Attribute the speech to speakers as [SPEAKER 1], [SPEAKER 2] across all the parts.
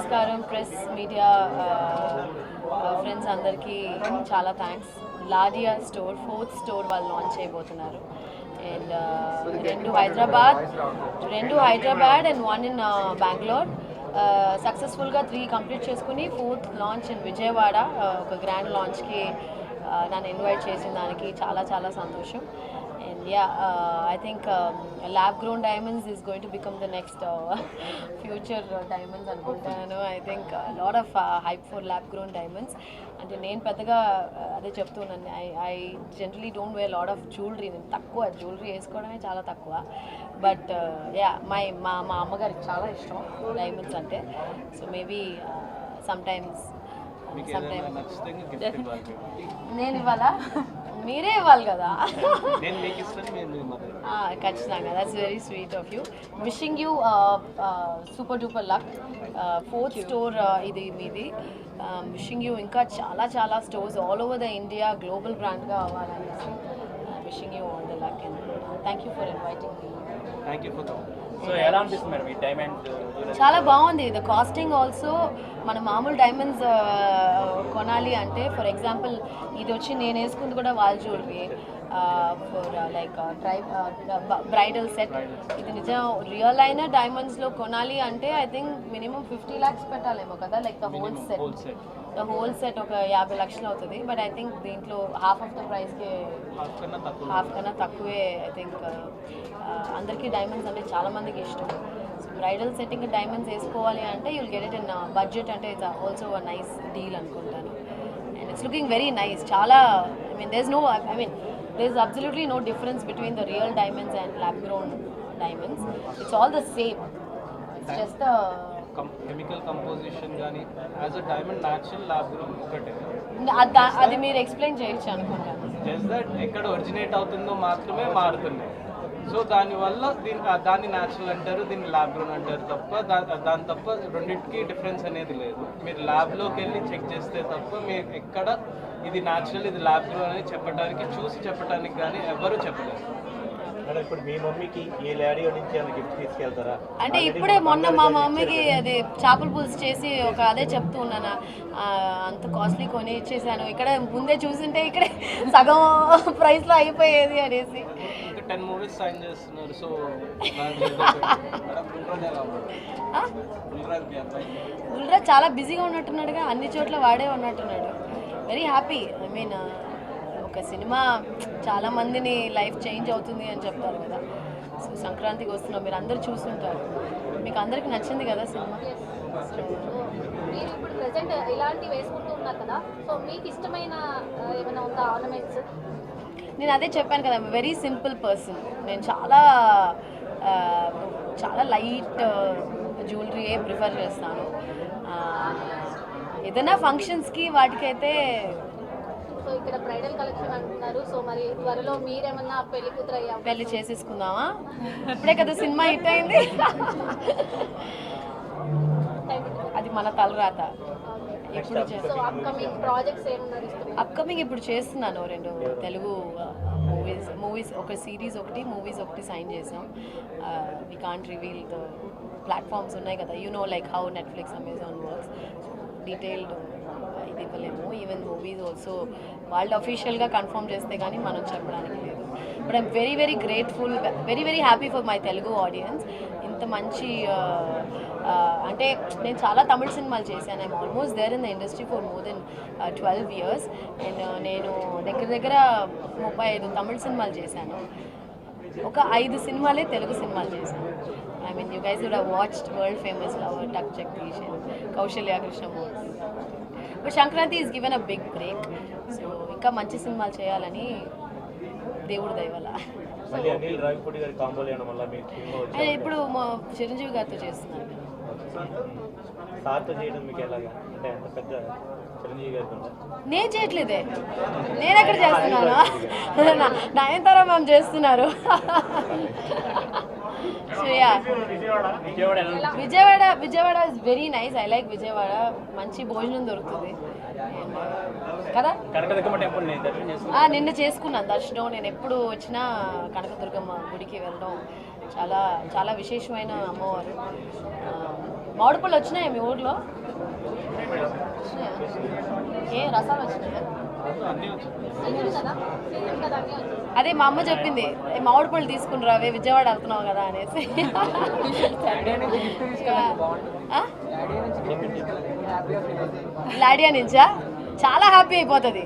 [SPEAKER 1] నమస్కారం press media friends అందరికీ చాలా థ్యాంక్స్. లాడియా స్టోర్ 4th స్టోర్ వాళ్ళు లాంచ్ చేయబోతున్నారు. అండ్ రెండు హైదరాబాద్ అండ్ 1 ఇన్ బెంగళూరు. సక్సెస్ఫుల్గా 3 కంప్లీట్ చేసుకుని 4th లాంచ్ ఇన్ విజయవాడ. ఒక గ్రాండ్ లాంచ్కి నన్ను ఇన్వైట్ చేసిన దానికి చాలా చాలా సంతోషం. And yeah, I think lab grown diamonds is going to become the next future diamonds అనుకుంటాను. I think a lot of hype for lab grown diamonds. అంటే నేను పెద్దగా అదే చెప్తున్నాను, I generally don't wear lot of jewellery. నేను తక్కువ jewellery వేసుకోవడమే చాలా తక్కువ. బట్ యా మా అమ్మగారికి చాలా ఇష్టం డైమండ్స్ అంటే. సో మేబీ సమ్టైమ్స్ నేను ఇవ్వాలా, మీరే ఇవ్వాలి కదా. ఖచ్చితంగా, that's very sweet of you. Wishing you super duper luck. 4th store ఇది మీది. విషింగ్ యూ ఇంకా చాలా చాలా stores all over the India global బ్రాండ్గా అవ్వాలనేసి wishing you all the luck. And thank you for inviting me. చాలా బాగుంది. The casting also మన మామూలు డైమండ్స్ కొనాలి అంటే, ఫర్ ఎగ్జాంపుల్ ఇది వచ్చి నేను వేసుకుంది కూడా wall jewellery for like bridal set. ఇది నిజం రియల్ అయిన డైమండ్స్లో కొనాలి అంటే ఐ థింక్ మినిమం 50 lakhs పెట్టాలేమో కదా, లైక్ ద హోల్ సెట్ ఒక 50 లక్షలు అవుతుంది. బట్ ఐ థింక్ దీంట్లో హాఫ్ ఆఫ్ ద ప్రైస్కి, హాఫ్ కన్నా తక్కువే. ఐ థింక్ అందరికీ డైమండ్స్ అంటే చాలామందికి ఇష్టం. సో బ్రైడల్ సెట్టింగ్ డైమండ్స్ వేసుకోవాలి అంటే you'll get it in budget. అంటే it's also a nice deal అనుకుంటాను. And it's looking very nice. చాలా there's absolutely no difference between the real diamonds and lab grown diamonds. It's all the same. It's just the
[SPEAKER 2] chemical composition gaani as a diamond natural lab grown okate
[SPEAKER 1] అది మీరు explain చేయొచ్చు అనుకుంటాను.
[SPEAKER 2] Just that ఎక్కడ originate అవుతుందో మాత్రమే మారుతున్నాయి. So దానివల్ల దాన్ని న్యాచురల్ అంటారు, దీన్ని ల్యాబ్ గ్రోన్ అంటారు తప్ప దాని తప్ప రెండింటికి డిఫరెన్స్ అనేది లేదు. మీరు ల్యాబ్లోకి వెళ్ళి చెక్ చేస్తే తప్ప మీరు ఎక్కడ ఇది న్యాచురల్ ఇది ల్యాబ్ గ్రోన్ అని చెప్పడానికి, చూసి చెప్పడానికి కానీ ఎవరు చెప్పలేరు.
[SPEAKER 3] ఇప్పుడు మీ మమ్మీకి ఈ లాడియో నుంచి ఏమైనా గిఫ్ట్ తీసుకెళ్తారా?
[SPEAKER 1] అంటే ఇప్పుడే మొన్న మా మమ్మీకి అది చేపల పులుసు చేసి ఒక అదే చెప్తూ ఉన్నాను, అంత కాస్ట్లీ కొని ఇచ్చేసాను. ఇక్కడ ముందే చూసింటే ఇక్కడే సగం ప్రైస్లో అయిపోయేది అనేసి.
[SPEAKER 2] 10 movies సైన్ చేస్తున్నారు. సో
[SPEAKER 1] గుల్రాజ్ చాలా బిజీగా ఉన్నట్టున్నాడుగా, అన్ని చోట్ల వాడే ఉన్నట్టున్నాడు. Very happy. ఐ మీన్ ఒక సినిమా చాలా మందిని లైఫ్ చేంజ్ అవుతుంది అని చెప్తారు కదా. సో సంక్రాంతికి వస్తున్నాం, మీరు అందరూ చూస్తుంటారు, మీకు అందరికి నచ్చింది కదా సినిమా.
[SPEAKER 4] మీరు ఇప్పుడు ప్రెసెంట్ ఇలాంటివి వేసుకుంటూ ఉన్నారు కదా, సో మీకు ఇష్టమైన ఏమైనా ఉందా ఆర్నమెంట్స్?
[SPEAKER 1] నేను అదే చెప్పాను కదా, వెరీ సింపుల్ పర్సన్. నేను చాలా చాలా లైట్ జ్యువెలరీయే ప్రిఫర్ చేస్తాను. ఏదైనా ఫంక్షన్స్కి వాటికైతే.
[SPEAKER 4] సో ఇక్కడ బ్రైడల్ కలెక్షన్ అంటున్నారు, సో మరి త్వరలో మీరేమన్నా పెళ్లి కూతురు అయ్యా?
[SPEAKER 1] పెళ్లి చేసేసుకుందామా? ఇప్పుడే కదా సినిమా హిట్ అయింది. అది మన తలరాత. అప్కమింగ్ ఇప్పుడు చేస్తున్నాను 2 తెలుగు మూవీస్, ఒక సిరీస్ ఒకటి, మూవీస్ ఒకటి సైన్ చేసాం. We can't reveal the platforms ఉన్నాయి కదా, you know like how Netflix, Amazon works. Detailed ఇది ఇవ్వలేము. ఈవెన్ మూవీస్ ఆల్సో వాళ్ళు అఫీషియల్గా కన్ఫర్మ్ చేస్తే కానీ మనం చెప్పడానికి లేదు. But I'm very very grateful, very very happy for my Telugu audience. ఇంత మంచి అంటే నేను చాలా తమిళ సినిమాలు చేశాను. I'm almost there in the industry for more than 12 years. And నేను దగ్గర 35 తమిళ సినిమాలు చేశాను. ఒక 5 సినిమాలే తెలుగు సినిమాలు చేశాను. I mean you guys would have watched world famous lover Tuck Jagadish and Kousalya Krishnamurthy. But Sankranti is given a big break. So ఇంకా మంచి సినిమాలు చేయాలని దేవుడు దయ వల్ల. ఇప్పుడు మా చిరంజీవి గారితో చేస్తున్నాను. నేను చేయట్లేదే, నేను ఎక్కడ చేస్తున్నాను, నయనతార మ్యామ్ చేస్తున్నారు. So yeah, Vijayawada is very nice. I like Vijayawada. మంచి భోజనం దొరుకుతుంది కదా. నిన్న చేసుకున్నాను దర్శనం. నేను ఎప్పుడు వచ్చినా కనకదుర్గమ్మ గుడికి వెళ్ళడం చాలా చాలా విశేషమైన అమ్మవారు. మామిడి పళ్ళు వచ్చినాయా మీ ఊర్లో? వచ్చినాయా? ఏ రసాలు వచ్చినాయా?
[SPEAKER 2] అన్నీ వచ్చాయి.
[SPEAKER 4] సీజన్ కదా సీజన్ కదా అన్నీ వచ్చేసి
[SPEAKER 1] అదే మా అమ్మ చెప్పింది, "ఏ, మామిడి పళ్ళు తీసుకుని రావే, విజయవాడ వెళ్తున్నావు కదా" అనేసి. ఆ? లాడియా నుంచా? చాలా హ్యాపీ అయిపోతుంది.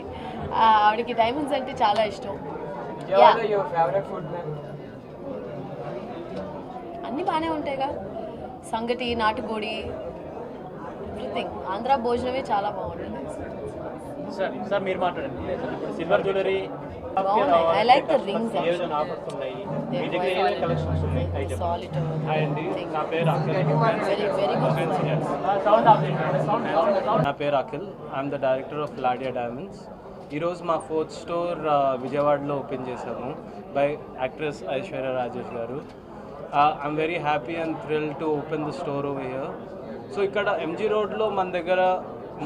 [SPEAKER 1] ఆవిడకి డైమండ్స్ అంటే చాలా ఇష్టం. అన్నీ బాగానే ఉంటాయిగా, సంగటి, నాటుకోడి, ఎవ్రీథింగ్. ఆంధ్ర భోజనమే చాలా బాగుంటుంది.
[SPEAKER 3] సార్ మీరు మాట్లాడండి. సిల్వర్ జ్యువెలరీ
[SPEAKER 1] బాగున్నాయి. I like the rings.
[SPEAKER 3] ఏదైనా ఆఫర్స్ ఉన్నాయి మీ దగ్గర ఏమైనా కలెక్షన్స్ ఉన్నాయి అయితే
[SPEAKER 1] సాలిడ్
[SPEAKER 3] హాయ్ అండి, నా పేరు అఖిల్.
[SPEAKER 1] Very very good.
[SPEAKER 2] నా పేరు Akhil. I'm the director of Ladia diamonds. ఈరోజు మా 4th స్టోర్ విజయవాడలో ఓపెన్ చేశాము బై యాక్ట్రెస్ ఐశ్వర్య రాజేష్ గారు. I'm very happy and thrill to open the store over here. So ఇక్కడ ఎంజీ రోడ్లో మన దగ్గర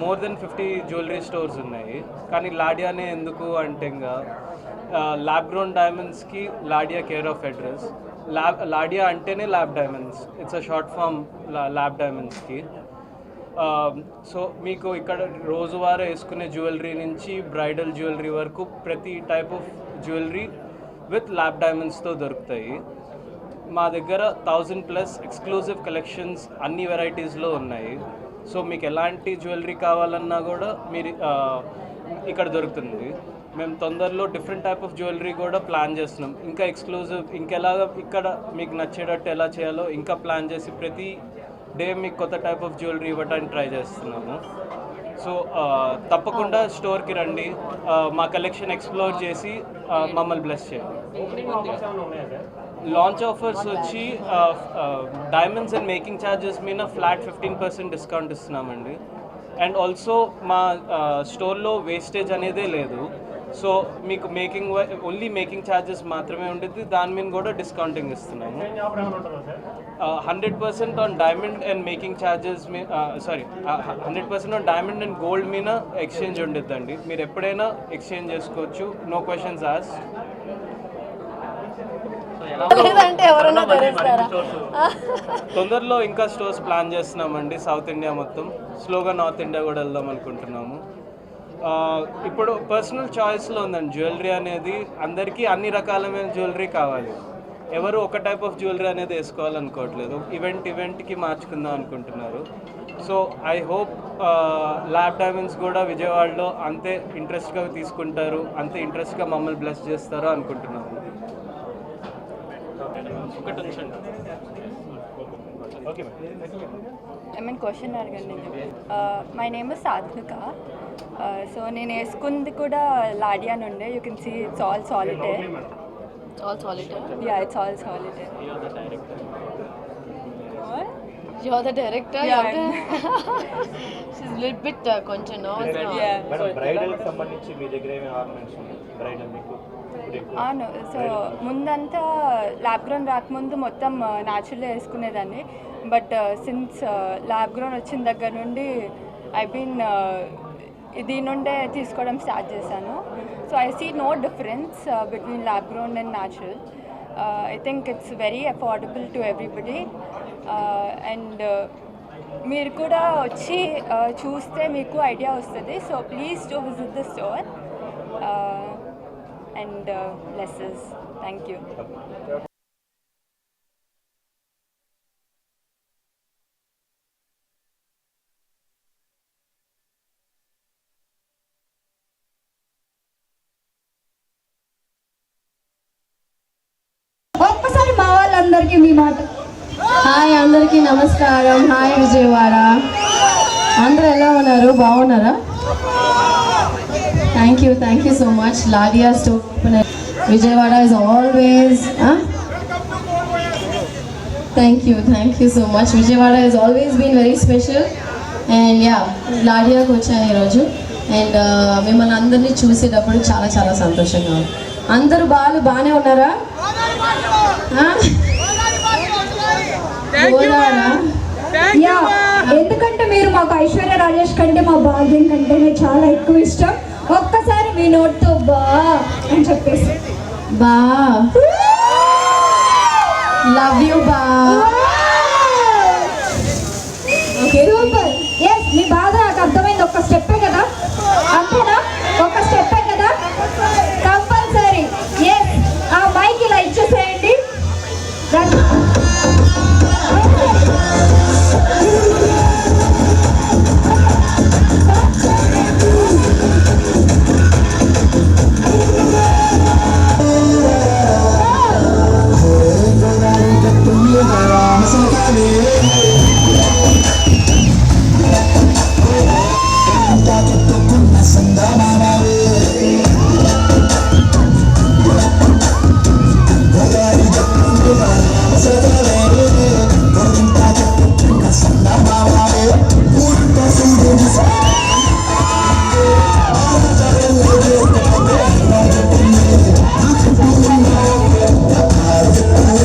[SPEAKER 2] మోర్ దెన్ 50 జ్యువెలరీ స్టోర్స్ ఉన్నాయి. కానీ లాడియానే ఎందుకు అంటే ఇంకా ల్యాబ్ గ్రోన్ డైమండ్స్కి Ladia care of address. Ladia అంటేనే lab diamonds, it's a short form lab డైమండ్స్కి. సో మీకు ఇక్కడ రోజువారీ వేసుకునే జ్యువెలరీ నుంచి బ్రైడల్ జ్యువెలరీ వరకు ప్రతి type of jewellery with lab డైమండ్స్తో దొరుకుతాయి. మా దగ్గర 1000+ ఎక్స్క్లూజివ్ కలెక్షన్స్ అన్ని వెరైటీస్లో ఉన్నాయి. సో మీకు ఎలాంటి జ్యువెలరీ కావాలన్నా కూడా మీరు ఇక్కడ దొరుకుతుంది. మేము తొందరలో డిఫరెంట్ టైప్ ఆఫ్ జ్యువెలరీ కూడా ప్లాన్ చేస్తున్నాం. ఇంకా ఎక్స్క్లూజివ్ ఇంకెలాగా ఇక్కడ మీకు నచ్చేటట్టు ఎలా చేయాలో ఇంకా ప్లాన్ చేసి ప్రతి డే మీకు కొత్త టైప్ ఆఫ్ జ్యువెలరీ ఇవ్వడానికి ట్రై చేస్తున్నాము. సో తప్పకుండా స్టోర్కి రండి, మా కలెక్షన్ ఎక్స్ప్లోర్ చేసి మమ్మల్ని బ్లెస్ చేయండి. లాంచ్ ఆఫర్స్ వచ్చి డైమండ్స్ అండ్ మేకింగ్ ఛార్జెస్ మీద ఫ్లాట్ 15% డిస్కౌంట్ ఇస్తున్నామండి. అండ్ ఆల్సో మా స్టోర్లో వేస్టేజ్ అనేదే లేదు. సో మీకు ఓన్లీ మేకింగ్ ఛార్జెస్ మాత్రమే ఉంటుంది, దాని మీద కూడా డిస్కౌంటింగ్ ఇస్తున్నాము. 100% on diamond and making charges 100% on diamond and gold మీద ఎక్స్చేంజ్ ఉండిద్దండి. మీరు ఎప్పుడైనా ఎక్స్చేంజ్ చేసుకోవచ్చు, నో క్వశ్చన్స్ ఆస్క్డ్.
[SPEAKER 1] లేదంటే ఎవరైనా తెరుస్తారా?
[SPEAKER 2] తొందరలో ఇంకా స్టోర్స్ ప్లాన్ చేస్తున్నామండి. సౌత్ ఇండియా మొత్తం, స్లోగా నార్త్ ఇండియా కూడా వెళ్దాం అనుకుంటున్నాము. ఇప్పుడు పర్సనల్ చాయిస్లో ఉందండి. జ్యువెలరీ అనేది అందరికీ అన్ని రకాలమైన జ్యువెలరీ కావాలి. ఎవరు ఒక టైప్ ఆఫ్ జ్యువెలరీ అనేది వేసుకోవాలనుకోవట్లేదు, ఈవెంట్కి మార్చుకుందాం అనుకుంటున్నారు. So I hope lab diamonds కూడా విజయవాడలో అంతే ఇంట్రెస్ట్గా తీసుకుంటారు, అంతే ఇంట్రెస్ట్గా మమ్మల్ని బ్లెస్ చేస్తారో అనుకుంటున్నాము. ఒకటి ఉంచండి.
[SPEAKER 3] ఓకే
[SPEAKER 5] ఏమైనా క్వశ్చన్ అడగండి. My name is Sathvika. So నేను వేసుకుంది కూడా లాడియా నుండే. You can see it's all solitaire.
[SPEAKER 1] All solitaire.
[SPEAKER 5] Yeah, it's all solitaire.
[SPEAKER 1] You're the director.
[SPEAKER 5] Yeah.
[SPEAKER 1] She's a little bit కొంచెం nervous.
[SPEAKER 3] మేడం, బ్రైడల్ కి సంబంధించి మీ దగ్గర ఏమైనా ఆర్నమెంట్స్ ఉన్నాయి? బ్రైడల్ మీకు
[SPEAKER 5] అవును. సో ముందంతా ల్యాబ్ గ్రోన్ రాకముందు మొత్తం న్యాచురల్గా వేసుకునేదాన్ని. బట్ సిన్స్ ల్యాబ్ గ్రోన్ వచ్చిన దగ్గర నుండి ఐ బీన్ దీని నుండే తీసుకోవడం స్టార్ట్ చేశాను. So I see no difference between lab grown and natural. I think it's very affordable to everybody. And మీరు కూడా వచ్చి చూస్తే మీకు ఐడియా వస్తుంది. So please to visit the store and bless us. Thank you.
[SPEAKER 6] ఒక్కసారి మా వాళ్ళందరికీ మీ మాట.
[SPEAKER 1] హాయ్ అందరికీ నమస్కారం. హాయ్ విజయవాడ, అందరూ ఎలా ఉన్నారు? బాగున్నారా? Thank you so much. Ladia store Vijayawada is always thank you so much. Vijayawada has always been very special. And yeah, లాడియాకి వచ్చాను ఈరోజు. అండ్ మిమ్మల్ని అందరినీ చూసేటప్పుడు చాలా చాలా సంతోషంగా ఉంది. అందరూ బాగానే ఉన్నారా?
[SPEAKER 6] యా, ఎందుకంటే మీరు మాకు ఐశ్వర్య రాజేష్ కంటే మా భాగ్యం కంటేనే చాలా ఎక్కువ ఇష్టం. ఒక్కసారి మీ నోట్తో బా అని చెప్పేసి.
[SPEAKER 1] బా, లవ్ యూ బా.
[SPEAKER 6] ఒక స్టెప్